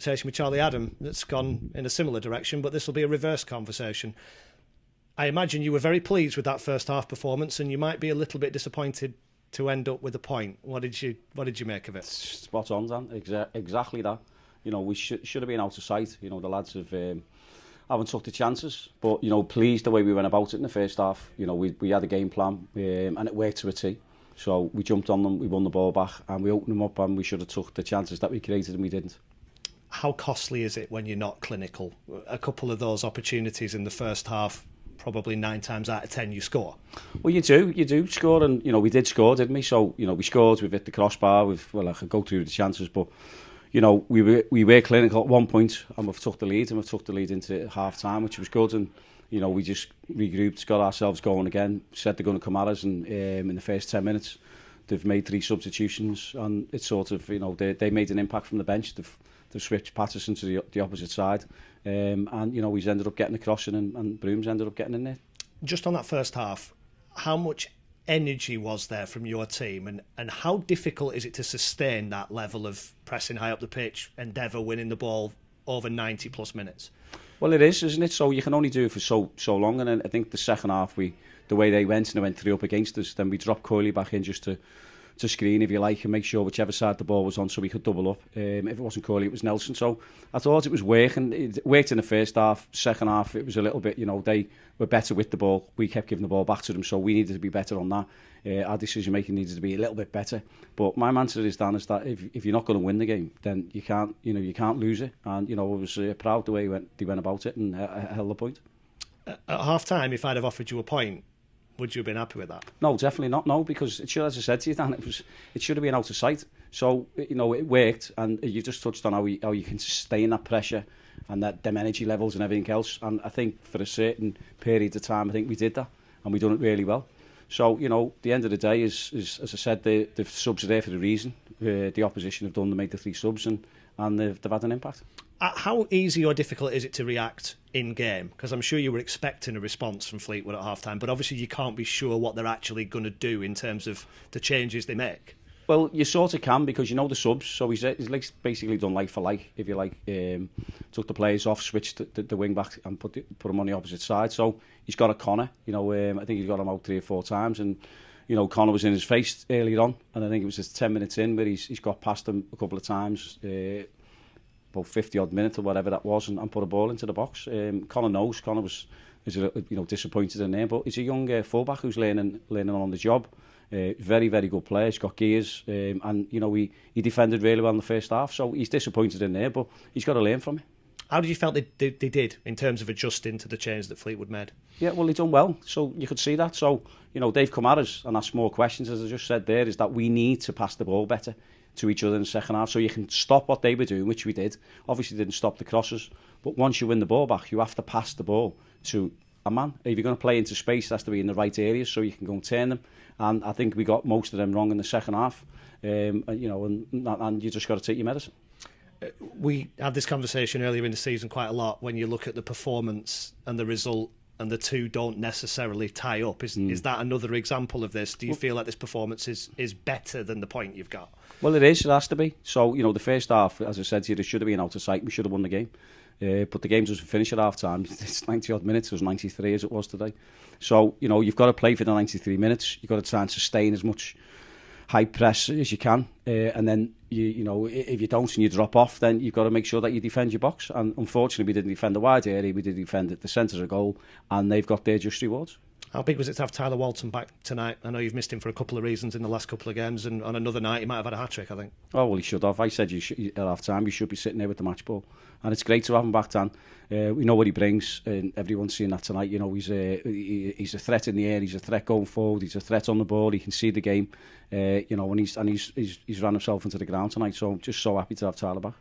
conversation with Charlie Adam that's gone in a similar direction, but this will be a reverse conversation. I imagine you were very pleased with that first half performance, and you might be a little bit disappointed to end up with a point. What did you make of it? Spot on, Dan. Exactly that. You know, we should have been out of sight. You know, the lads haven't took the chances, but you know, pleased the way we went about it in the first half. You know, we had a game plan, and it worked to a T. So we jumped on them, we won the ball back, and we opened them up, and we should have took the chances that we created, and we didn't. How costly is it when you're not clinical? A couple of those opportunities in the first half, probably 9 times out of 10 you score. Well, you do score, and you know, we did score, didn't we? So you know, we scored, we've hit the crossbar, I could go through the chances, but you know, we were clinical at one point, and we've took the lead, into half time, which was good. And you know, we just regrouped, got ourselves going again, said they're going to come at us, and in the first 10 minutes they've made 3 substitutions, and it's sort of, you know, they made an impact from the bench. They've switched Patterson to the opposite side, and you know, he's ended up getting a crossing, and Broom's ended up getting in there. Just on that first half, how much energy was there from your team, and how difficult is it to sustain that level of pressing high up the pitch, endeavour winning the ball over 90 plus minutes? Well, it is, isn't it? So you can only do it for so long, and I think the second half, the way they went, and they went 3 up against us, then we dropped Coyley back in just to screen, if you like, and make sure whichever side the ball was on, so we could double up. If it wasn't Coyley, it was Nelson. So I thought it was working. It worked in the first half. Second half, it was a little bit, you know, they were better with the ball. We kept giving the ball back to them, so we needed to be better on that. Our decision making needed to be a little bit better. But my answer is, Dan, is that if you're not going to win the game, then you can't lose it. And you know, I was proud the way they went about it, and held the point. At half time, if I'd have offered you a point, would you have been happy with that? No, definitely not. No, because it should, as I said to you, Dan, it should have been out of sight. So you know, it worked, and you just touched on how you can sustain that pressure and them energy levels and everything else. And I think for a certain period of time, I think we did that, and we done it really well. So you know, the end of the day is as I said, the subs are there for a reason. The opposition have made the 3 subs, and they've had an impact. How easy or difficult is it to react in game? Because I'm sure you were expecting a response from Fleetwood at half time, but obviously you can't be sure what they're actually going to do in terms of the changes they make. Well, you sort of can, because you know the subs. So he's like basically done like for like, if you like. Took the players off, switched the wing back, and put him on the opposite side. So he's got a Connor. You know, I think he's got him out 3 or 4 times, and you know, Connor was in his face earlier on, and I think it was just 10 minutes in where he's got past him a couple of times. About 50-odd minutes or whatever that was, and put a ball into the box. Connor knows. Connor is disappointed in there, but he's a young fullback who's learning on the job. Very, very good player. He's got gears, and you know, he defended really well in the first half. So he's disappointed in there, but he's got to learn from it. How did you felt they did in terms of adjusting to the change that Fleetwood made? Yeah, well, they done well. So you could see that. So you know, they've come at us and asked more questions, as I just said there. Is that we need to pass the ball better to each other in the second half, so you can stop what they were doing, which we did. Obviously didn't stop the crosses, but once you win the ball back, you have to pass the ball to a man. If you're going to play into space, it has to be in the right areas, so you can go and turn them. And I think we got most of them wrong in the second half. You know, and you just got to take your medicine. We had this conversation earlier in the season quite a lot. When you look at the performance and the result, and the two don't necessarily tie up, is that another example of this? Do you feel like this performance is better than the point you've got? Well, it is. It has to be. So, you know, the first half, as I said to you, it should have been out of sight. We should have won the game. But the game doesn't finish at half time. It's 90-odd minutes. It was 93 as it was today. So, you know, you've got to play for the 93 minutes. You've got to try and sustain as much high press as you can. And then, you know, if you don't and you drop off, then you've got to make sure that you defend your box. And unfortunately, we didn't defend the wide area. We did defend at the centre of goal. And they've got their just rewards. How big was it to have Tyler Walton back tonight? I know you've missed him for a couple of reasons in the last couple of games, and on another night he might have had a hat-trick, I think. Oh, well, he should have. I said at half-time you should be sitting there with the match ball. And it's great to have him back, Dan. We know what he brings, and everyone's seen that tonight. You know, he's a threat in the air, he's a threat going forward, he's a threat on the ball, he can see the game. You know, and he's ran himself into the ground tonight, so I'm just so happy to have Tyler back.